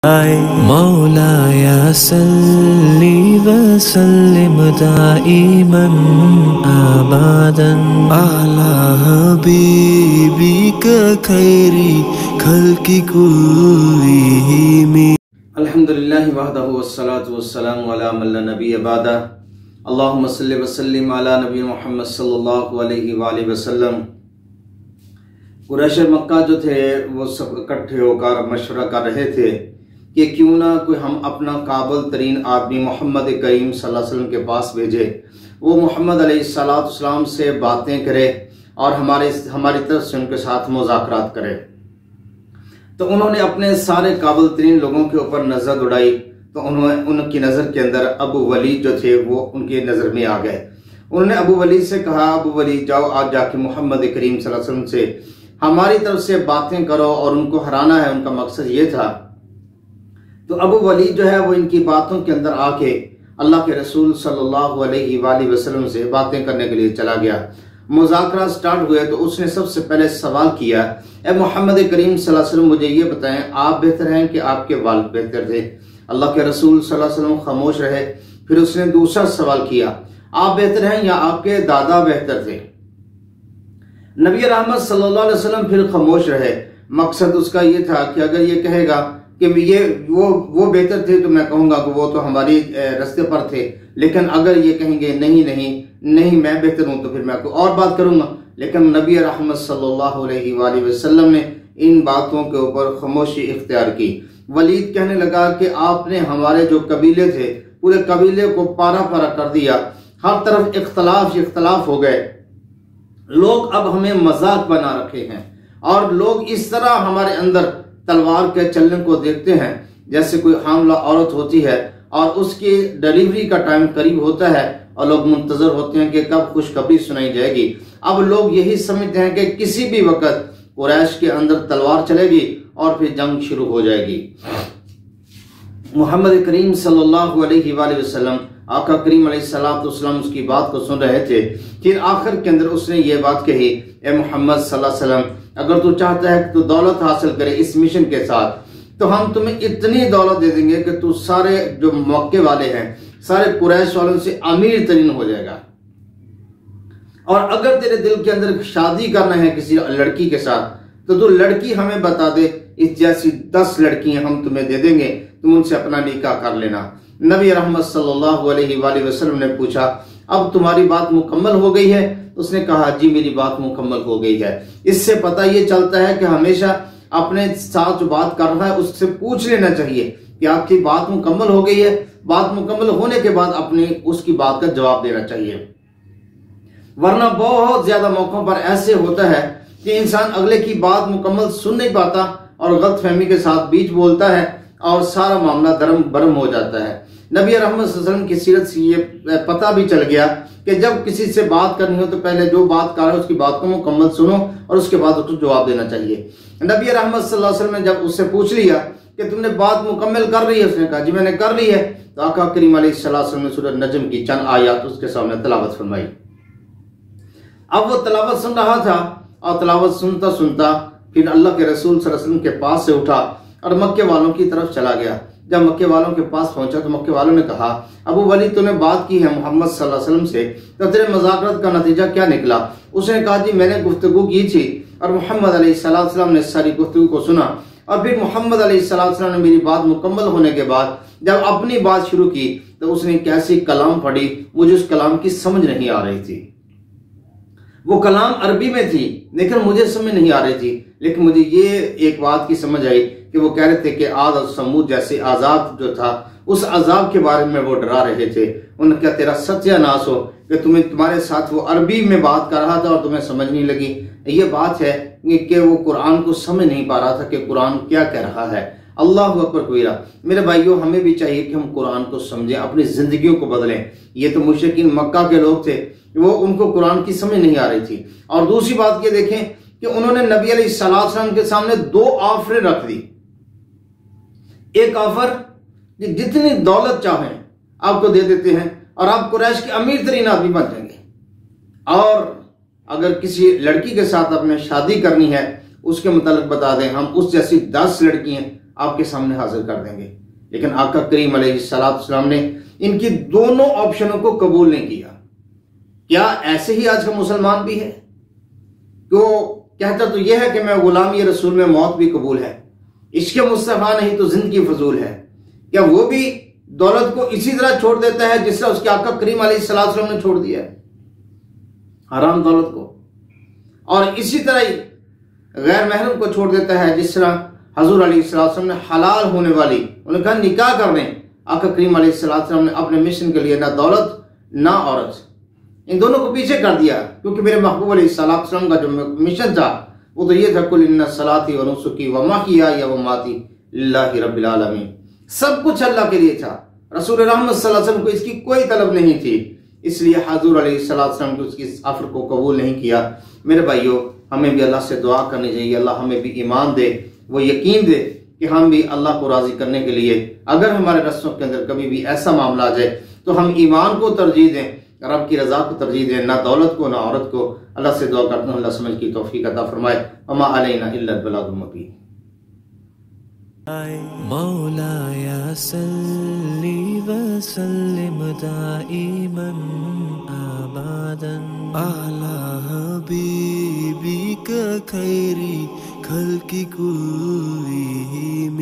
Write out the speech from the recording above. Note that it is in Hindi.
मौलाया सल्ली व सल्लिम दाइमन अबदन अला हबीबिक खैरी खल्क़ि कुल्लिहिम। अल्हम्दुलिल्लाहि वहदहु वस्सलातु वस्सलामु अला मन ला नबिय्य बअदा। अल्लाहुम्मा सल्लि व सल्लिम अला नबी मुहम्मद सल्लल्लाहु अलैहि वसल्लम। कुरैश मक्का जो थे वो सब इकट्ठे होकर मशवरा कर रहे थे कि क्यों ना कोई हम अपना काबिल तरीन आदमी मोहम्मद करीम सल्लल्लाहु अलैहि वसल्लम के पास भेजे, वो मोहम्मद अलैहिस्सलाम से बातें करे और हमारी तरफ से उनके साथ मुज़ाकरात करे। तो उन्होंने अपने सारे काबिल तरीन लोगों के ऊपर नजर उड़ाई, तो उन्होंने उनकी नज़र के अंदर अबू वलीद जो थे वो उनकी नज़र में आ गए। उन्होंने अबू वलीद से कहा, अबू वलीद जाओ आज जाके मोहम्मद करीम सल्लल्लाहु अलैहि वसल्लम से हमारी तरफ से बातें करो और उनको हराना है, उनका मकसद ये था। तो अबू वलीद जो है वो इनकी बातों के अंदर आके अल्लाह के रसूल सल्लल्लाहु अलैहि वसल्लम से बातें करने के लिए चला गया। मुज़ाकरा स्टार्ट हुए तो उसने सबसे पहले सवाल किया, ए मोहम्मद करीम सल्लल्लाहु अलैहि वसल्लम मुझे ये बताएं, आप बेहतर हैं कि आपके वालिद बेहतर थे? अल्लाह के रसूल सल्लल्लाहु अलैहि वसल्लम खामोश रहे। फिर उसने दूसरा सवाल किया, आप बेहतर हैं या आपके दादा बेहतर थे? नबी रहमत सल्लल्लाहु अलैहि वसल्लम फिर खामोश रहे। मकसद उसका ये था कि अगर ये कहेगा कि ये वो बेहतर थे तो मैं कहूंगा कि वो तो हमारी रास्ते पर थे, लेकिन अगर ये कहेंगे नहीं नहीं नहीं मैं बेहतर हूं तो फिर मैं कोई और बात करूंगा। लेकिन नबी रहमत सल्लल्लाहु अलैहि वसल्लम ने इन बातों के ऊपर खामोशी इख्तियार की। वलीद कहने लगा कि आपने हमारे जो कबीले थे पूरे कबीले को पारा पारा कर दिया, हर तरफ इख्तलाफ हो गए, लोग अब हमें मजाक बना रखे हैं और लोग इस तरह हमारे अंदर तलवार के चलने को देखते हैं जैसे कोई हामला औरत होती है और उसकी डिलीवरी का टाइम करीब होता है और लोग मुंतजर होते हैं कि कब खुशखबरी सुनाई जाएगी। अब लोग यही समझते हैं कि किसी भी वक्त कुरैश के अंदर तलवार चलेगी और फिर जंग शुरू हो जाएगी। मोहम्मद करीम सल्लल्लाहु अलैहि वसल्लम आका करीम अलैहिस्सलाम उसकी बात को सुन रहे थे। फिर आखिर के अंदर उसने ये बात कही, ए मोहम्मद सल्लल्लाहु अलैहि वसल्लम अगर तू चाहता है कि तू दौलत हासिल करे इस मिशन के साथ तो हम तुम्हें इतनी दौलत दे देंगे कि तू सारे जो मक्के वाले हैं सारे कुरैश वालों से अमीर तरीन हो जाएगा। और अगर तेरे दिल के अंदर शादी करना है किसी लड़की के साथ तो तू लड़की हमें बता दे, इस जैसी 10 लड़कियां हम तुम्हें दे देंगे, तुम उनसे अपना निकाह कर लेना। नबी रहमत सल्लल्लाहु अलैहि वसल्लम ने पूछा, अब तुम्हारी बात मुकम्मल हो गई है? उसने कहा, जी मेरी बात मुकम्मल हो गई है। इससे पता ये चलता है कि हमेशा अपने साथ जो बात कर रहा है उससे पूछ लेना चाहिए कि आपकी बात मुकम्मल हो गई है। बात मुकम्मल होने के बाद अपने उसकी बात का जवाब देना चाहिए, वरना बहुत ज्यादा मौकों पर ऐसे होता है कि इंसान अगले की बात मुकम्मल सुन नहीं पाता और गलतफहमी के साथ बीच बोलता है और सारा मामला दरम बरम हो जाता है। नबी रहमत सल्लल्लाहु अलैहि वसल्लम की सीरत से ये पता भी चल गया कि जब किसी से बात करनी हो तो पहले जो बात कर रहा है उसकी बात को मुकम्मल सुनो और उसके बाद उसको जवाब देना चाहिए। नबी रहमत सल्लल्लाहु अलैहि वसल्लम ने जब उससे पूछ लिया कि तुमने बात मुकम्मल कर रही है, उसने कहा जी मैंने कर ली है। तो आका करीम अलैहिस्सलातु वस्सलाम ने सूरह नजम की चंद आयत उसके सामने तलावत फरमाई। अब वो तलावत सुन रहा था और तलावत सुनता सुनता फिर अल्लाह के रसूल सल्लल्लाहु अलैहि वसल्लम के पास से उठा और मक्के वालों की तरफ चला गया। जब मक्के वालों के पास पहुंचा तो मक्के वालों ने कहा, अबू वलीद तूने बात की है मोहम्मद सल्लल्लाहु अलैहि वसल्लम से, तो तेरे मुज़ाकरत का नतीजा क्या निकला? उसने कहा, जी मैंने गुफ्तगू की थी और मोहम्मद अलैहिस्सलाम ने सारी गुफ्तगू को सुना और फिर मोहम्मद अलैहिस्सलाम ने मेरी बात मुकम्मल होने के बाद जब अपनी बात शुरू की तो उसने कैसी कलाम पढ़ी, मुझे उस कलाम की समझ नहीं आ रही थी। वो कलाम अरबी में थी लेकिन मुझे समझ नहीं आ रही थी, लेकिन मुझे ये एक बात की समझ आई कि वो कह रहे थे कि आद और समूद जैसे आजाब जो था उस अजाब के बारे में वो डरा रहे थे। उन्होंने क्या तेरा सत्यानाश हो कि तुम्हारे साथ वो अरबी में बात कर रहा था और तुम्हें समझ नहीं लगी। ये बात है कि वो कुरान को समझ नहीं पा रहा था कि कुरान क्या कह रहा है। अल्लाह अकबर कबीरा। मेरे भाइयों हमें भी चाहिए कि हम कुरान को समझें, अपनी जिंदगियों को बदलें। ये तो मुशरिकीन मक्का के लोग थे, वो उनको कुरान की समझ नहीं आ रही थी। और दूसरी बात ये देखें कि उन्होंने नबी अलैहिस्सलाम के सामने 2 ऑफरें रख दी। एक ऑफर जितनी दौलत चाहें आपको दे देते हैं और आप कुरैश के अमीर तरीन आदमी बन जाएंगे, और अगर किसी लड़की के साथ आपने शादी करनी है उसके मुतालिक बता दें हम उस जैसी 10 लड़कियां आपके सामने हाजिर कर देंगे। लेकिन आका करीम अलैहिस्सलाम ने इनकी दोनों ऑप्शनों को कबूल नहीं किया। क्या ऐसे ही आज का मुसलमान भी है? तो कहता तो यह है कि मैं गुलामी रसूल में मौत भी कबूल है, इश्क मुस्तफा नहीं तो जिंदगी फजूल है। क्या वो भी दौलत को इसी तरह छोड़ देता है जिस तरह उसके आका करीम अलैहिस्सलाम ने छोड़ दिया है, हराम दौलत को, और इसी तरह ही गैर महरम को छोड़ देता है जिस तरह हजूर अलैहिस्सलाम ने हलाल होने वाली, उन्होंने कहा निकाह करने, आका करीम अलैहिस्सलाम ने अपने मिशन के लिए ना दौलत ना औरत, इन दोनों को पीछे कर दिया। क्योंकि मेरे महबूब अलैहिस्सलाम का जो मिशन था वो तो ये था, कुल इन्ना सलाती व नुसुकी व महयाया व ममाती लिल्लाहि रब्बिल आलमीन, सब कुछ अल्लाह के लिए था। रसूल रहमत सल्लल्लाहु अलैहि वसल्लम को इसकी कोई तलब नहीं थी, इसलिए हजूर अलैहिस्सलाम ने उसकी ऑफर को कबूल नहीं किया। मेरे भाइयों, हमें भी अल्लाह से दुआ करनी चाहिए, अल्लाह हमें भी ईमान दे, वो यकीन दे कि हम भी अल्लाह को राजी करने के लिए अगर हमारे रस्सों के अंदर कभी भी ऐसा मामला आ जाए तो हम ईमान को तरजीह दें, रब की रजा को तरजीह दें, ना दौलत को ना औरत को। अल्लाह से दुआ करता हूँ अल्लाह समझ की तौफीक अता फरमाए। वमा अलैना इल्लल बलागुल मुबीन। मौलाया सल्ली व सल्लिम दाइमन अबदन अला हबीबिका खैरी खल्की कुल्लिहिम।